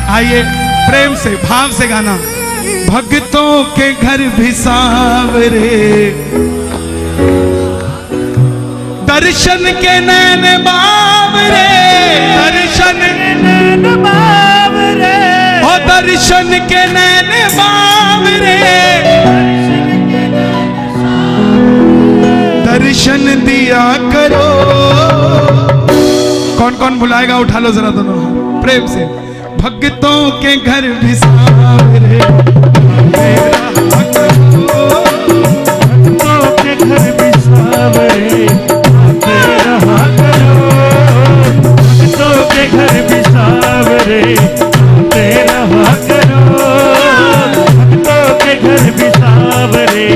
आइए प्रेम से भाव से गाना। भक्तों के घर भी सांवरे, दर्शन के नैन बावरे, दर्शन नैन बावरे, ओ दर्शन के नैन बावरे, दर्शन दिया करो। कौन कौन बुलाएगा, उठा लो जरा दोनों प्रेम से। भक्तों के घर भी सांवरे, भक्तों के घर भी सांवरे, भक्तों के घर भी सांवरे, रहा करो। भक्तों के घर भी सांवरे,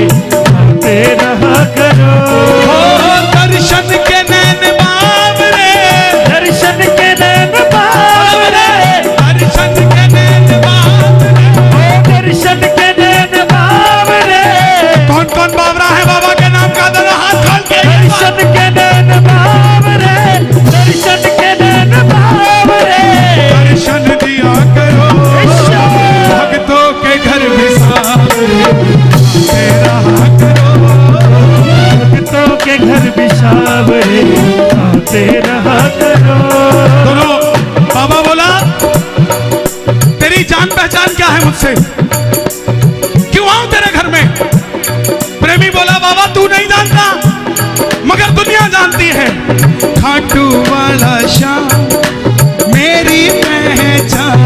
रहा करो। दर्शन के नैन बावरे, दर्शन के नैन बावरे, दर्शन के नैन बावरे, दर्शन के नैन बावरे। कौन कौन बावरा है बाबा के नाम का, दोनों हाथ खोल के। दर्शन के नैन बावरे, दर्शन के नैन बावरे, दर्शन दिया करो। भक्तों के घर भी सांवरे, रहा करो। भक्तों के घर भी सांवरे, आते रहा करो। दोनों बाबा बोला, तेरी जान पहचान क्या है मुझसे, क्यों आऊं तेरे घर में। प्रेमी बोला, बाबा तू नहीं जानता मगर दुनिया जानती है। खाटू वाला श्याम मेरी पहचान,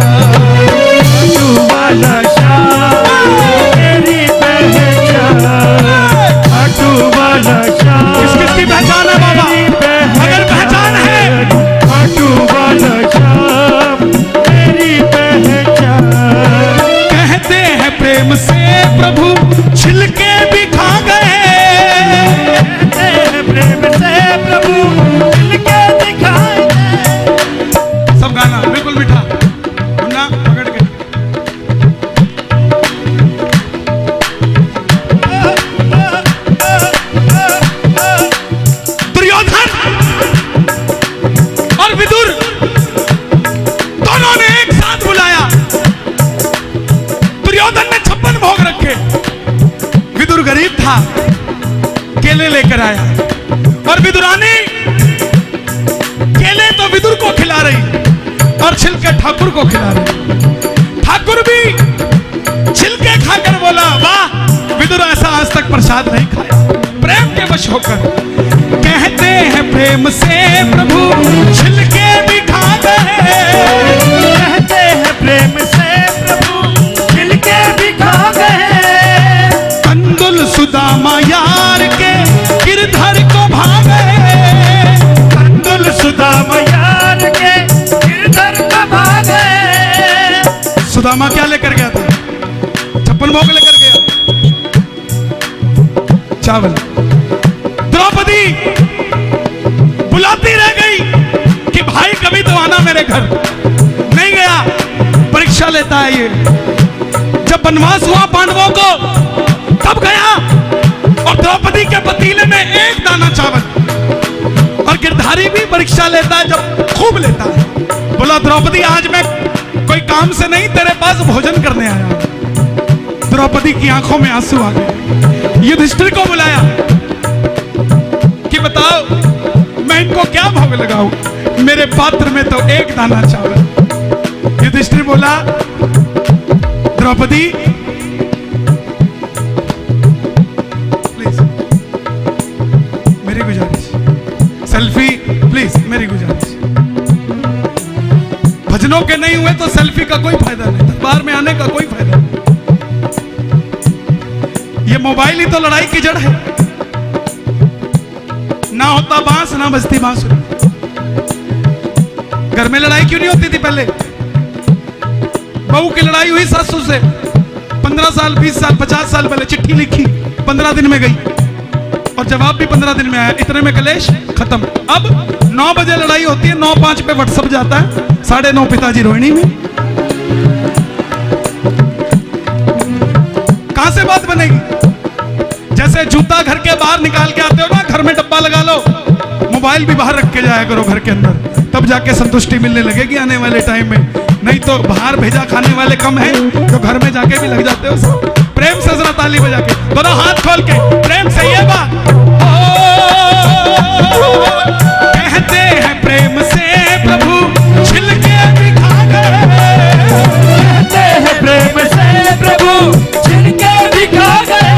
खाटू वाला श्याम मेरी पहचान, खाटू वाला श्याम। किसकी पहचान है बाबा, अगर पहचान है। खाटू वाला श्याम मेरी पहचान। कहते हैं प्रेम से प्रभु छिलके भी खा गए, कहते हैं प्रेम से प्रभु छिलके भी खा गए। सब गाना बिल्कुल मीठा, मुन्ना पकड़ के। दुर्योधन और विदुर दोनों ने एक साथ बुलाया। दुर्योधन ने 56 भोग रखे, विदुर गरीब था, केले लेकर आया। और विदुरानी केले तो विदुर को खिला रही और छिलके ठाकुर को खिला रही। ठाकुर भी छिलके खाकर बोला, वाह विदुर ऐसा आज तक प्रसाद नहीं खाया। प्रेम के वश होकर कहते हैं प्रेम से प्रभु छिलके भी खा गए, कहते हैं प्रेम से प्रभु छिलके भी खा गए। कंदुल सुदामा यार के गिरधर को भागे, कंदुल सुदामा यार के गिरधर को भागे। सुदामा क्या लेकर गया था, 56 भोग लेकर गया, चावल। द्रौपदी बुलाती रह गई कि भाई कभी तो आना मेरे घर, नहीं गया। परीक्षा लेता है ये। जब वनवास हुआ पांडवों को तब गया और द्रौपदी के पतीले में एक दाना चावल। और गिरधारी भी परीक्षा लेता है, जब खूब लेता है। बोला द्रौपदी आज मैं कोई काम से नहीं तेरे पास भोजन करने आया। द्रौपदी की आंखों में आंसू आ गए। युधिष्ठिर को बुलाया कि बताओ मैं इनको क्या भोग लगाऊं, मेरे पात्र में तो एक दाना चावल। युधिष्ठिर बोला, द्रौपदी प्लीज मेरी गुजारिश, सेल्फी प्लीज मेरी गुजारिश। भजनों के नहीं हुए तो सेल्फी का कोई फायदा नहीं, दरबार में आने का कोई फायदा नहीं। ये मोबाइल ही तो लड़ाई की जड़ है। ना होता बांस ना बजती बांसुरी। घर में लड़ाई क्यों नहीं होती थी पहले। बहू की लड़ाई हुई सासू से, 15 साल 20 साल 50 साल पहले चिट्ठी लिखी, 15 दिन में गई और जवाब भी 15 दिन में आया। इतने में कलेश खत्म। अब 9 बजे लड़ाई होती है, 9:05 पे व्हाट्सएप जाता है, 9:30 पिताजी रोहिणी में। कहां से बात बनेगी। जैसे जूता घर के बाहर निकाल के आते हो ना, घर में डब्बा लगा लो, मोबाइल भी बाहर रख के जाया करो घर के अंदर, तब जाके संतुष्टि मिलने लगेगी आने वाले टाइम में। नहीं तो बाहर भेजा खाने वाले कम हैं, तो घर में जाके भी लग जाते हो सब। प्रेम से जरा ताली बजा के, दोनों हाथ खोल के प्रेम से ये बात कहते हैं, प्रेम से प्रभु छिलके भी खा गए। कहते हैं प्रेम से प्रभु छिलके भी खा गए।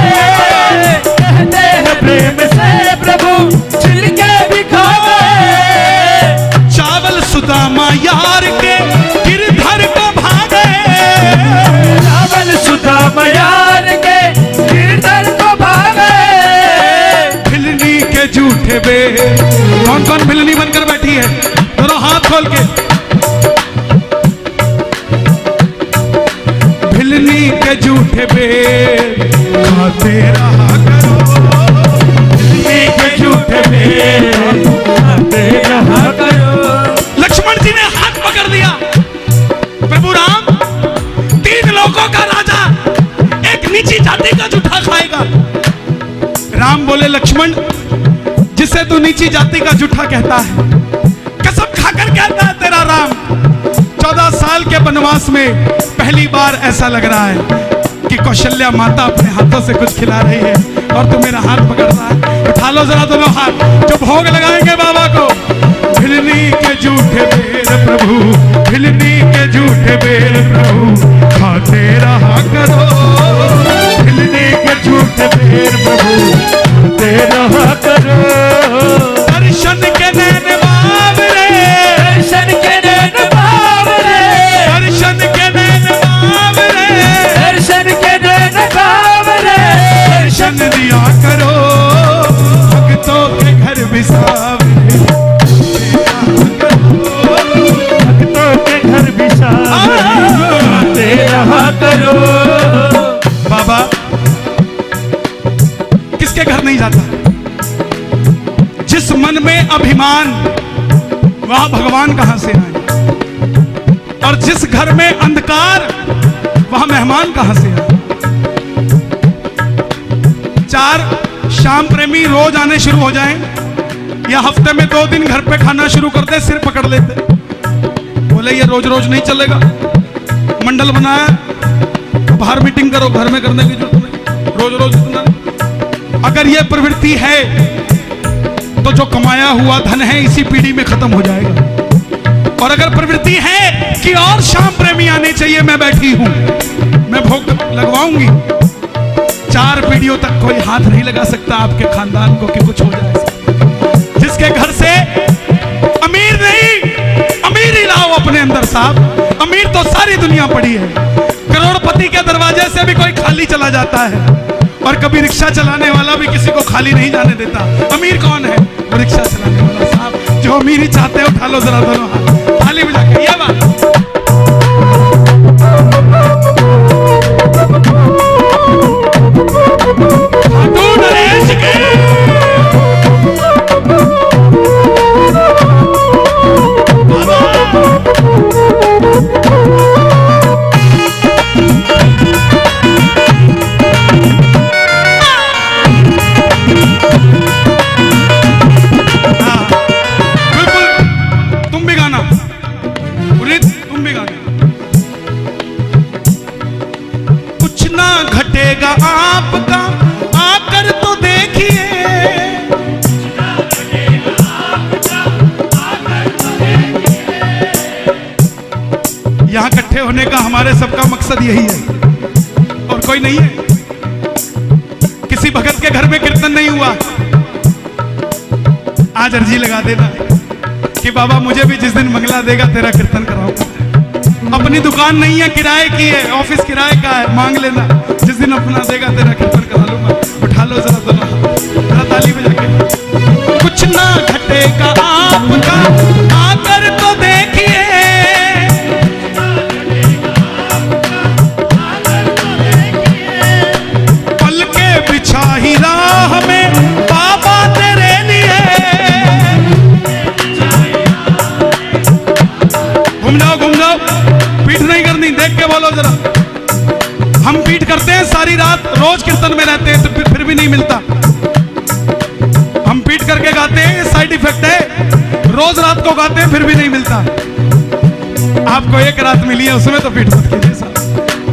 कहते हैं प्रेम से प्रभु छिलके भी खा गए। चावल सुदामा यार के गिरधर को भागे। चावल सुदामा यार के गिरधर को भागे। भिलनी के झूठे बे, कौन कौन भिलनी बनकर बैठी है, दोनों हाथ खोल के। भिलनी के झूठे बे खाते रहा करो। भिलनी के झूठे बे खाते रहा करो। लक्ष्मण जी ने हाथ पकड़ दिया, प्रभु राम 3 लोगों का राजा एक नीची जाति का जूठा खाएगा। राम बोले, लक्ष्मण जिसे तू नीची जाति का जूठा कहता है, कसम खाकर कहता है तेरा राम, 14 साल के वनवास में पहली बार ऐसा लग रहा है कि कौशल्या माता अपने हाथों से कुछ खिला रही है और तू मेरा हाथ पकड़ रहा है। उठा लो जरा दोनों हाथ, जो भोग लगाएंगे बाबा को। भिलनी के झूठे बेर प्रभु, भिलनी के झूठे बेर प्रभु खाते रहा करो। भिलनी के झूठे बेर प्रभु खाते रहा करो। दर्शन के नैन बावरे, दर्शन के नैन बावरे। दर्शन के नैन बावरे, दर्शन के नैन बावरे। दर्शन दिया करो भक्तों के घर बिसावरे। भक्तों के घर बिसाते रहा करो। बाबा किसके घर नहीं जाता? जिस मन में अभिमान, वहां भगवान कहां से आए? और जिस घर में अंधकार, वहां मेहमान कहां से आए? 4 शाम प्रेमी रोज आने शुरू हो जाएं, या हफ्ते में 2 दिन घर पे खाना शुरू करते, सिर पकड़ लेते। बोले ये रोज रोज नहीं चलेगा, मंडल बनाया, बाहर मीटिंग करो, घर में करने की जरूरत नहीं, रोज रोज इतना नहीं। अगर ये प्रवृत्ति है तो जो कमाया हुआ धन है इसी पीढ़ी में खत्म हो जाएगा। और अगर प्रवृत्ति है कि और शाम प्रेमी आने चाहिए, मैं बैठी हूं, मैं भोग लगवाऊंगी, 4 पीढ़ियों तक कोई हाथ नहीं लगा सकता आपके खानदान को कि कुछ हो जाए। जिसके घर से अमीर नहीं, अमीर ही लाओ अपने अंदर साहब। अमीर तो सारी दुनिया पड़ी है, करोड़पति के दरवाजे से भी कोई खाली चला जाता है, और कभी रिक्शा चलाने वाला भी किसी को खाली नहीं जाने देता। अमीर कौन है? वो रिक्शा चलाने वाला साहब। जो अमीरी चाहते हो उठा लो जरा दोनों हाथ, ताली बजा के ये बात। आपका आकर तो देखिए, यहां इकट्ठे होने का हमारे सबका मकसद यही है और कोई नहीं है। किसी भगत के घर में कीर्तन नहीं हुआ, आज अर्जी लगा देना कि बाबा मुझे भी जिस दिन मंगला देगा तेरा कीर्तन कराऊंगा। अपनी दुकान नहीं है, किराए की है, ऑफिस किराए का है, मांग लेना, जिस दिन अपना देगा तेरा कीर्तन करा लूंगा। उठा लो जरा दोनों, जरा ताली बजा के। कुछ ना घटेगा आपका आकर तो देखिए, पल के बिछा ही राह में बाबा तेरे लिए। घूम जाओ, पीठ नहीं करनी, देख के बोलो जरा। हम पीठ करते हैं सारी रात, रोज कीर्तन में रहते हैं तो फिर भी नहीं मिलता। हम पीठ करके गाते हैं, साइड इफेक्ट है। रोज रात को गाते हैं फिर भी नहीं मिलता। आपको एक रात मिली है, उसमें तो पीठ मत कीजिए साहब।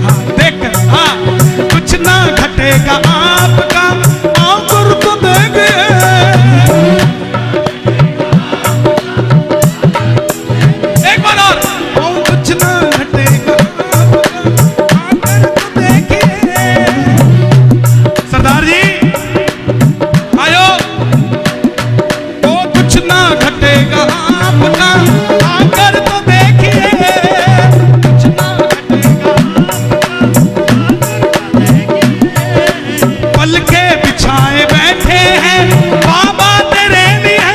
हाँ देख कर, हाँ कुछ ना घटेगा आपका आंकुर तो देंगे। एक बार और, कुछ ना घटेगा आपका आंकुर तो देखिए। सरदार जी आयो, ओ कुछ ना घटेगा आपका आकर तो देखिए, कुछ ना घटेगा पल के बिछाए बैठे हैं बाबा तेरे लिए।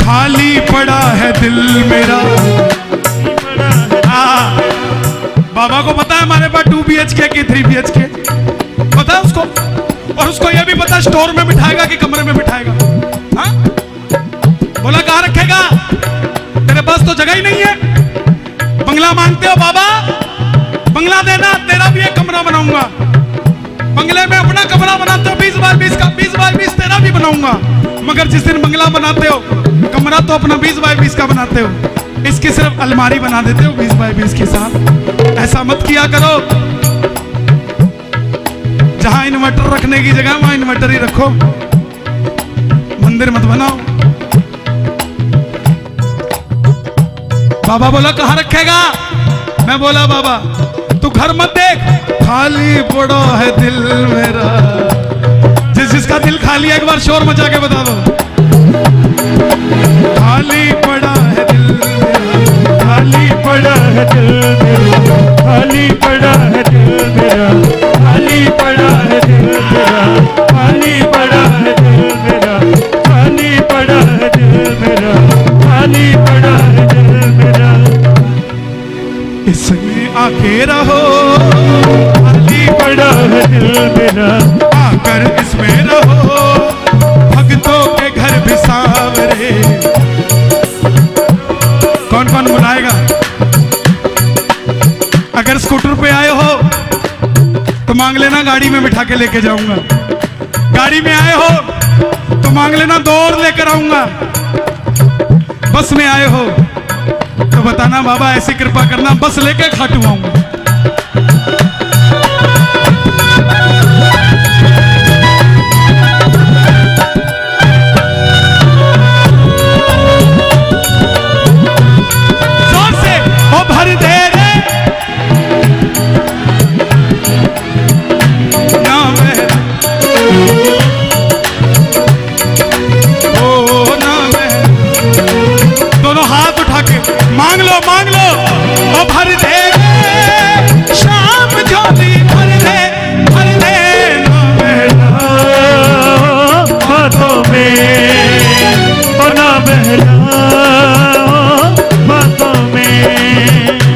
खाली पड़ा है दिल मेरा। बाबा को पता है हमारे पास 2 BHK की 3 BHK पता है उसको, और उसको यह भी पता है स्टोर में बिठाएगा कि कमरे में बिठाएगा। हाँ बोला कहाँ रखेगा, तेरे पास तो जगह ही नहीं है। बंगला मांगते हो बाबा, बंगला देना, तेरा भी एक कमरा बनाऊंगा। बंगले में अपना कमरा बनाते हो 20 बाय 20 का, 20 बाय 20 तेरा भी बनाऊंगा। मगर जिस दिन बंगला बनाते हो, कमरा तो अपना 20 बाय 20 का बनाते हो, इसकी सिर्फ अलमारी बना देते हो 20 बाय 20 के साथ। ऐसा मत किया करो। जहां इन्वर्टर रखने की जगह वहां इन्वर्टर ही रखो, मंदिर मत बनाओ। बाबा बोला कहां रखेगा, मैं बोला बाबा तू घर मत देख, खाली पड़ा है दिल मेरा। जिसका दिल खाली है एक बार शोर मचा के बता दो। खाली पड़ा है दिल मेरा, खाली पड़ा है दिल मेरा, खाली पड़ा है दिल मेरा, खाली पड़ा है दिल मेरा, खाली पड़ा है दिल मेरा, खाली पड़ा है दिल मेरा, खाली पड़ा है दिल मेरा। इसमें आके रहो, खाली पड़ा है दिल मेरा, आकर इसमें रहो, भक्तों के घर भी सांवरे। कौन कौन बुलाएगा? अगर स्कूटर पे आए हो तो मांग लेना, गाड़ी में बिठा के लेके जाऊंगा। गाड़ी में आए हो तो मांग लेना, 2 और लेकर आऊंगा। बस में आए हो तो बताना बाबा ऐसी कृपा करना, बस लेके खाटू आऊंगा। जोर से ओ भर दे रे ना मैं, ओ ना मैं। दोनों हाथ उठा के मांग लो, मांग लो। ओ भर दे रे शाम ज्योति, भर दे ना बहला बातों में, ओ ना बहला बातों में।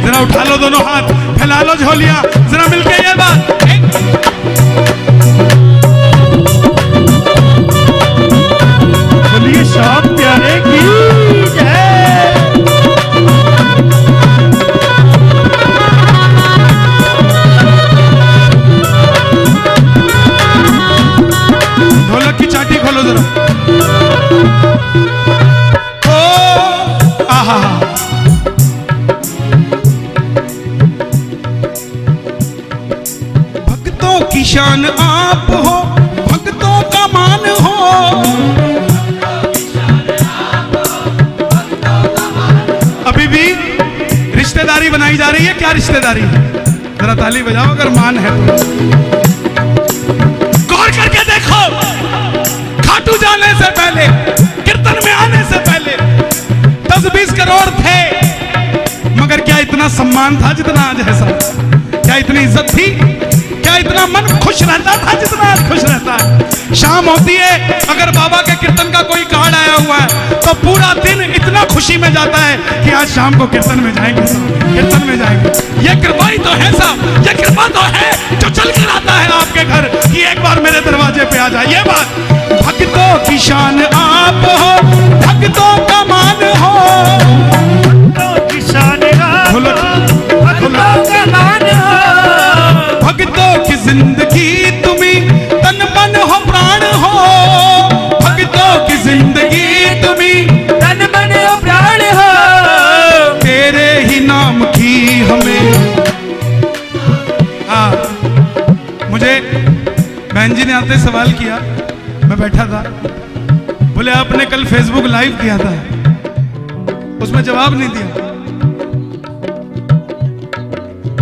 जरा उठा लो दोनों हाथ, फैला लो झोलियां, जरा मिलके ये बात। बोलिए श्याम प्यारे की जय। ढोलक की चाटी खोलो जरा। ओ आहा, भक्तों की शान आप हो, भक्तों का मान हो। अभी भी रिश्तेदारी बनाई जा रही है। क्या रिश्तेदारी? जरा ताली बजाओ अगर मान है तो। गौर करके देखो, खाटू जाने से पहले, कीर्तन में आने से पहले 10-20 करोड़ थे, मगर क्या इतना सम्मान था जितना आज है साहब? क्या इतनी इज्जत थी? क्या इतना मन खुश रहता था जितना आज खुश रहता है? शाम होती है, अगर बाबा के कीर्तन का कोई कार्ड आया हुआ है तो पूरा दिन इतना खुशी में जाता है कि आज शाम को कीर्तन में जाएंगे साहब, कीर्तन में जाएंगे। ये कृपा ही तो है साहब, ये कृपा तो है जो चल कर आता है आपके घर कि एक बार मेरे दरवाजे पे आ जाए। ये बात, भक्तों की शान आप हो, भक्तों का मान हो। भक्तों की शान आप हो, भक्तों का मान हो। भक्तों की जिंदगी तुम्ही तन मन बहन जी ने आते सवाल किया, मैं बैठा था, बोले आपने कल फेसबुक लाइव किया था, उसमें जवाब नहीं दिया,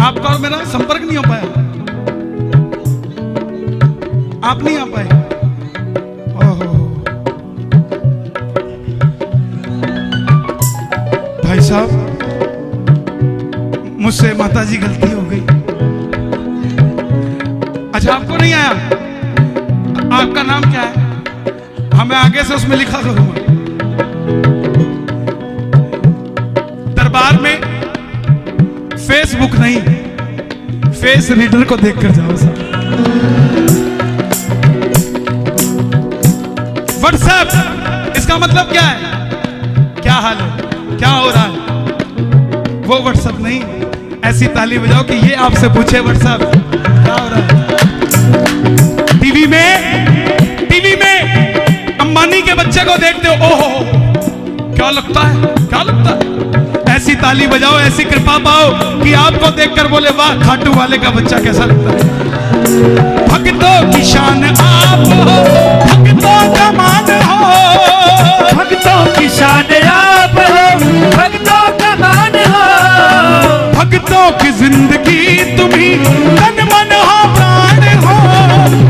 आपका और मेरा संपर्क नहीं हो पाया, आप नहीं आ पाए। ओहो भाई साहब, मुझसे माताजी गलती हो गई। अच्छा आपको नहीं आया, आपका नाम क्या है? हमें आगे से उसमें लिखा करूंगा। दरबार में फेसबुक नहीं, फेस रीडर को देखकर जाओ साहब। व्हाट्सएप, इसका मतलब क्या है? क्या हाल है, क्या हो रहा है, वो व्हाट्सएप नहीं। ऐसी ताली बजाओ कि ये आपसे पूछे व्हाट्सएप क्या हो रहा है। टीवी में अंबानी के बच्चे को देखते हो, ओहो क्या लगता है, क्या लगता है। ऐसी ताली बजाओ, ऐसी कृपा पाओ कि आपको देखकर बोले वाह खाटू वाले का बच्चा कैसा लगता है। भक्तों की शान आप हो, भक्तों का मान हो, भक्तों की शान आप हो, भक्तों का मान हो, भक्तों की जिंदगी तुम्ही तन मन हो प्राण हो,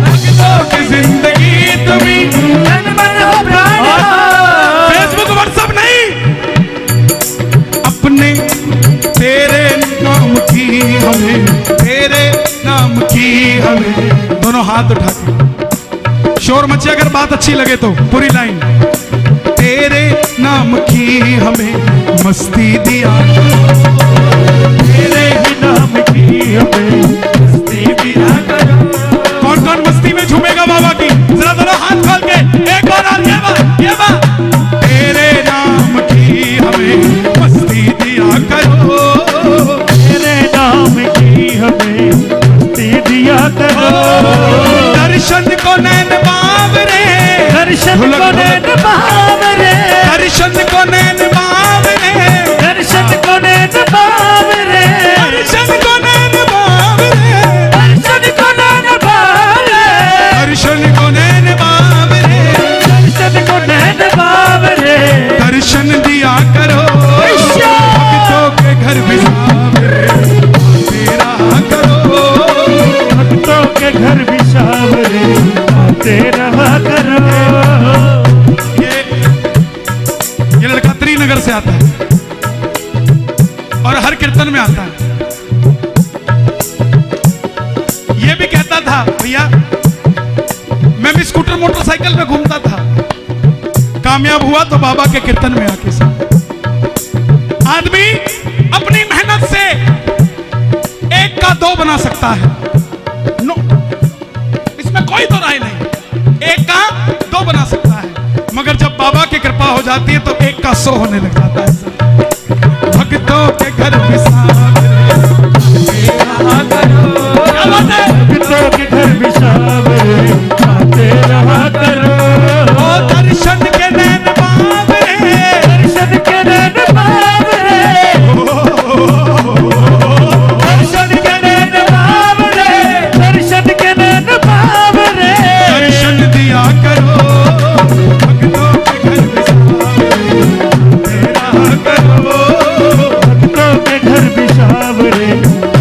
भक्तों की जिंदगी तुम्ही तन मन हो प्राण हो। फेसबुक व्हाट्सएप नहीं, अपने तेरे नाम की हमें, तेरे नाम की हमें। दोनों हाथ उठा के शोर मचे, अगर बात अच्छी लगे तो पूरी लाइन। तेरे नाम की हमें मस्ती दिया, तेरे ही नाम की हमें मस्ती दिया करो। कौन कौन मस्ती में झूमेगा बाबा की? जरा दोनों हाथ खोल के एक बार ये बात। तेरे नाम की हमें मस्ती दिया करो, तेरे नाम की हमें मस्ती दिया करो। दर्शन को नैन बावरे, दर्शन को नैन बावरे, दर्शन को नैन बावरे, दर्शन को नैन बावरे, दर्शन को नैन बावरे, दर्शन को नैन बावरे, दर्शन को नैन बावरे, दर्शन को नैन बावरे। दर्शन दिया करो, भक्तों के घर बिसावरे तेरा करो, भक्तों के घर बिसावरे आते रहा करो। ये लड़का त्रिनगर से आता है और हर कीर्तन में आता है। ये भी कहता था भैया मैं भी स्कूटर मोटरसाइकिल में घूमता था, कामयाब हुआ तो बाबा के कीर्तन में आके से। आदमी अपनी मेहनत से एक का दो बना सकता है, नो इसमें कोई तो राय नहीं, एक का दो बना सकता है, मगर जब बाबा की कृपा हो जाती है तो एक का 100 होने लग जाता है। भक्तों के घर बिसावरे तेरा करो, क्या बात है? भक्तों के घर बिसावरे आते रहा करो। ओ दर्शन के नैन बावरे, दर्शन के नैन बावरे, दर्शन के नैन बावरे, दर्शन के नैन बावरे। दर्शन दिया करो, भक्तों के घर बिसावरे तेरा करो, भक्तों के घर बिसावरे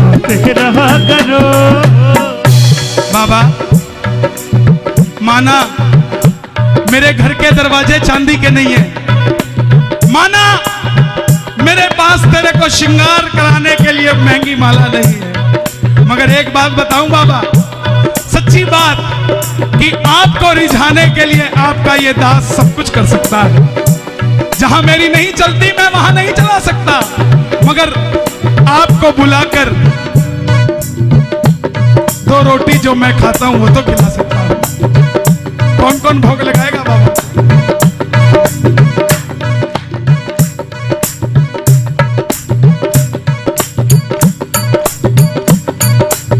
आते रहा करो। बाबा माना मेरे घर के दरवाजे चांदी के नहीं है, माना मेरे पास तेरे को श्रृंगार कराने के लिए महंगी माला नहीं है, मगर एक बात बताऊं बाबा, सच्ची बात कि आपको रिझाने के लिए आपका ये दास सब कुछ कर सकता है। जहां मेरी नहीं चलती मैं वहां नहीं चला सकता, मगर आपको बुलाकर 2 रोटी जो मैं खाता हूं वो तो खिला सकता हूं। कौन कौन भोग लगाएगा बाबा?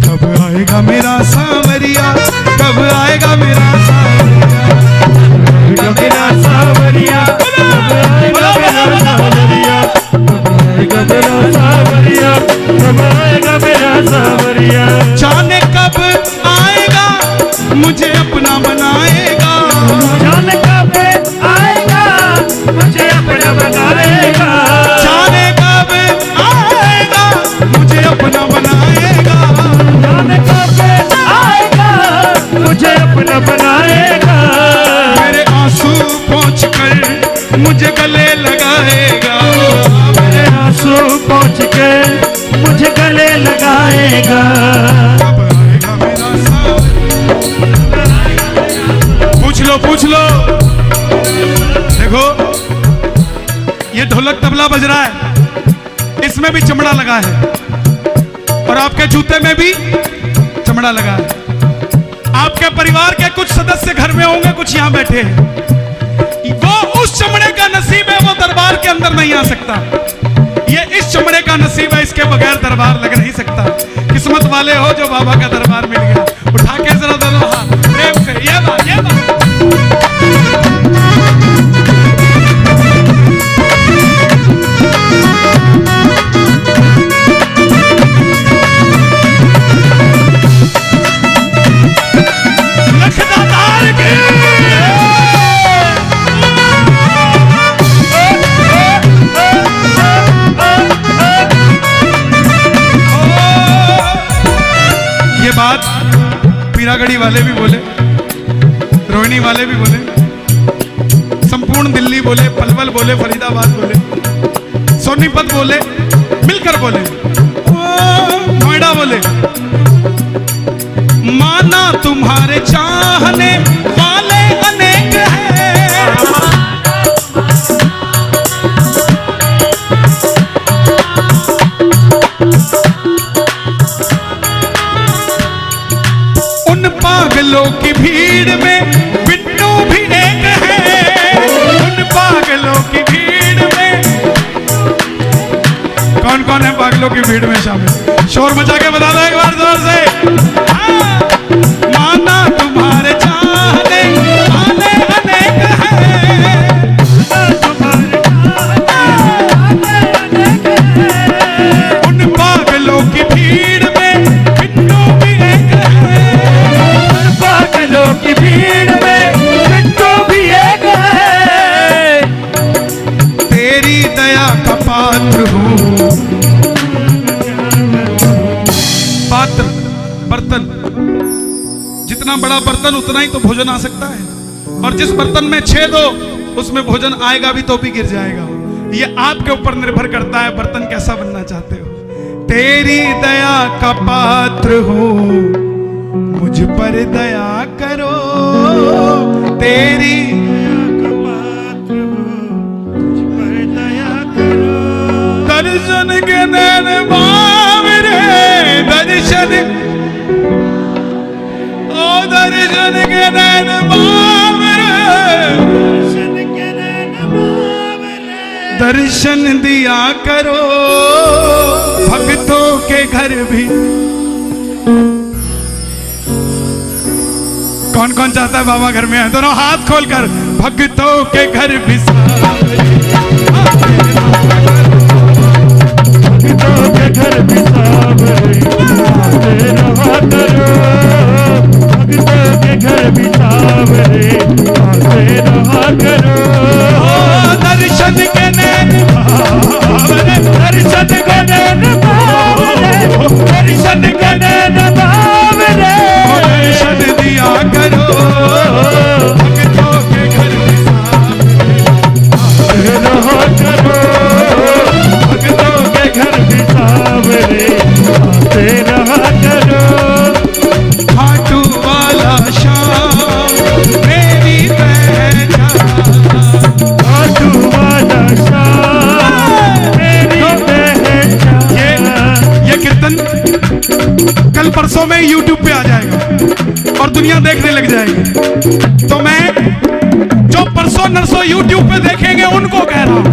कब आएगा मेरा सांवरिया, कब आएगा मेरा सांवरिया, मेरा सावरिया, मेरा सावरिया, मेरा सावरिया, मेरा सावरिया। जाने कब आएगा मुझे मुझे गले लगाएगा, मेरे आंसू पहुँच के मुझे गले लगाएगा। कब आएगा मेरा सावन, पूछ लो देखो ये ढोलक तबला बज रहा है, इसमें भी चमड़ा लगा है और आपके जूते में भी चमड़ा लगा है। आपके परिवार के कुछ सदस्य घर में होंगे, कुछ यहां बैठे हैं, वो उस चमड़े का नसीब है, वो दरबार के अंदर नहीं आ सकता। ये इस चमड़े का नसीब है, इसके बगैर दरबार लग नहीं सकता। किस्मत वाले हो जो बाबा का दरबार मिल गया। उठा के जरा दोनों हाथ प्रेम से, ये बात पीरागढ़ी वाले भी बोले, रोहिणी वाले भी बोले, संपूर्ण दिल्ली बोले, पलवल बोले, फरीदाबाद बोले, सोनीपत बोले, मिलकर बोले, नोएडा बोले। माना तुम्हारे चाहने वाले अनेक हैं, पागलों की भीड़ में बिट्टू भी एक है। उन पागलों की भीड़ में कौन कौन है पागलों की भीड़ में शामिल? शोर मचा के बता दो एक बार जोर से। हाँ। माना तुम्हारे चाहने वाले अनेक हैं, उन पागलों की भीड़ में बिट्टू भी एक है, की भीड़ में बिट्टू भी एक है। तेरी दया का पात्र हूँ। पात्र बर्तन, जितना बड़ा बर्तन उतना ही तो भोजन आ सकता है, और जिस बर्तन में छेद हो उसमें भोजन आएगा भी तो भी गिर जाएगा। ये आपके ऊपर निर्भर करता है बर्तन कैसा बनना चाहते हो। तेरी दया का पात्र हूँ, मुझ पर दया करो, तेरी पात्र हो, मुझ पर दया करो। दर्शन के नैन बावरे, दर्शन, ओ दर्शन के नैन बावरे, दर्शन के नैन बावरे, दर्शन दिया करो। भक्तों के घर भी कौन कौन चाहता है बाबा घर में है? दोनों हाथ खोलकर। भक्तों के घर भी भक्तों के घर भी सावरे, आते रहा करो। भक्तों के घर भी सावरे, आते रहा करो। दर्शन के नैन बावरे, दर्शन के नैन बावरे, दर्शन के नैन बावरे, दर्शन दिया करो। भक्तों के घर भी आते रहा करो। भक्तों के घर भी सावरे, आते रहा करो। खाटू वाला शाम मेरी पहचान, खाटू वाला शाम मेरी पहचान। ये कीर्तन कल परसों में YouTube पे आ जाएगा और दुनिया देखने लग जाएगी। तो मैं जो परसों नरसों YouTube पे देखेंगे उनको कह रहा हूं,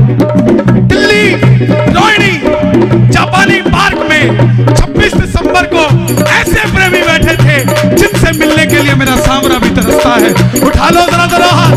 दिल्ली रोहिणी जापानी पार्क में 26 दिसंबर को ऐसे प्रेमी बैठे थे जिनसे मिलने के लिए मेरा सांवरा भी तरसता है। उठा लो जरा हाथ।